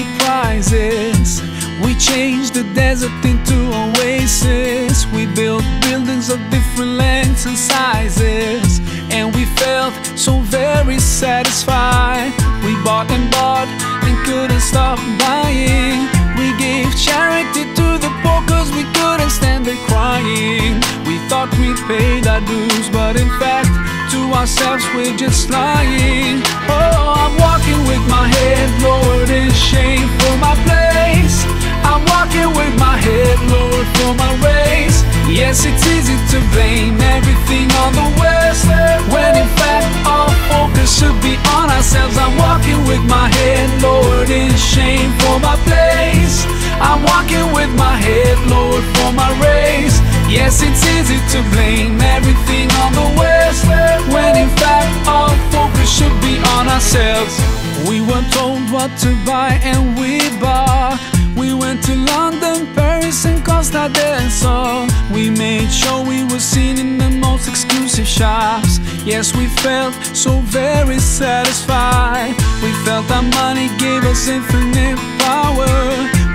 many prizes. We changed the desert into oasis. We built buildings of different lengths and sizes, and we felt so very satisfied. We bought and couldn't stop buying. We gave charity to the poor cause we couldn't stand it crying. We thought we paid our dues, but in fact to ourselves we're just lying. Oh, I'm walking with my head lowered in shame for my place. I'm walking with my head lowered for my race. Yes, it's easy to blame everything on the West, when in fact our focus should be on ourselves. I'm walking with my head lowered in shame for my place. I'm walking with my head lowered for my race. Yes, it's easy to blame everything on the West, when in fact our focus should be on ourselves. We were told what to buy and we bought. We went to London, Paris and Costa del Sol. We made sure we were seen in the most exclusive shops. Yes, we felt so very satisfied. We felt our money gave us infinite power.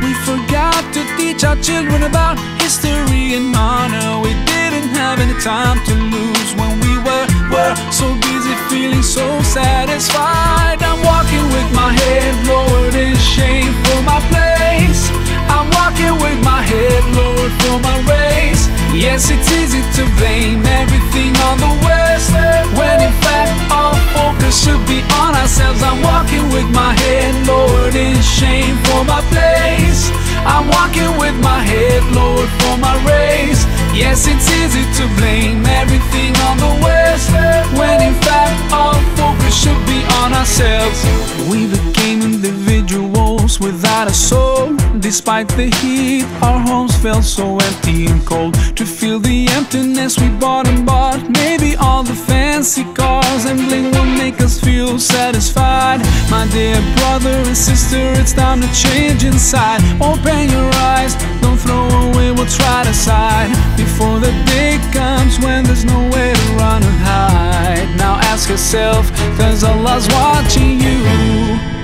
We forgot to teach our children about history and honor. We didn't have any time to lose when we were so busy feeling so satisfied. I'm walking with my head lowered in shame for my place. I'm walking with my head lowered for my race. Yes, it's easy to blame everything on the West, when in fact our focus should be on ourselves. I'm walking with my head lowered in shame for my place. I'm walking with my head lowered for my race. Yes, it's easy to blame everything on the West, when in fact our focus should be on ourselves. We became individuals without a soul. Despite the heat, our homes felt so empty and cold. To fill the emptiness we bought and bought, maybe all the fancy cars and bling will make us feel satisfied. My dear brother and sister, it's time to change inside. Open your eyes, don't throw away what's right aside, before the day comes when there's nowhere to run and hide. Now ask yourself, cause Allah's watching you.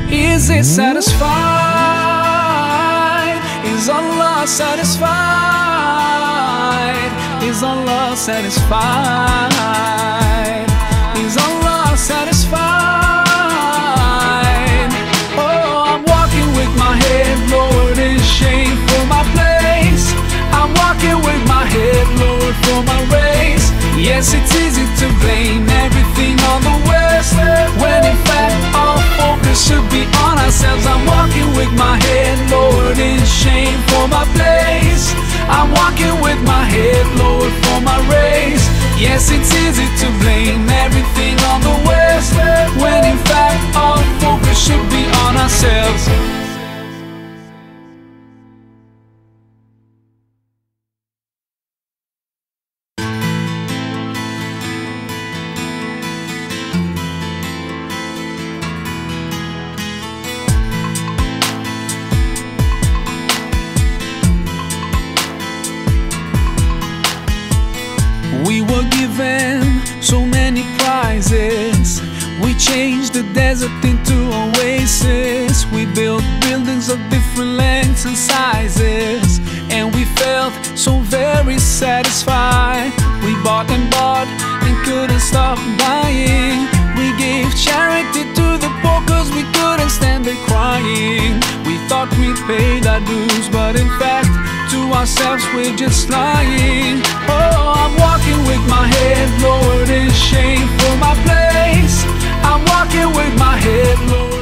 Is it satisfied? Is Allah satisfied? Is Allah satisfied? Is Allah satisfied? Oh, I'm walking with my head lowered in shame for my place. I'm walking with my head lowered for my race. Yes, it's easy to blame everything on the West, when in fact our focus should be on ourselves. I'm walking with my head lowered in shame for my place. I'm walking with my head lowered for my race. Yes, it's easy to blame everything on the West, when in fact our focus should be on ourselves. We were given so many prizes. We changed the desert into oasis. We built buildings of different lengths and sizes, and we felt so very satisfied. We bought and couldn't stop buying. We gave charity to the poor cause we couldn't stand it crying. We thought we paid our dues, but in fact to ourselves we're just lying. Oh, I'm walking with my head lowered in shame for my place. I'm walking with my head lowered.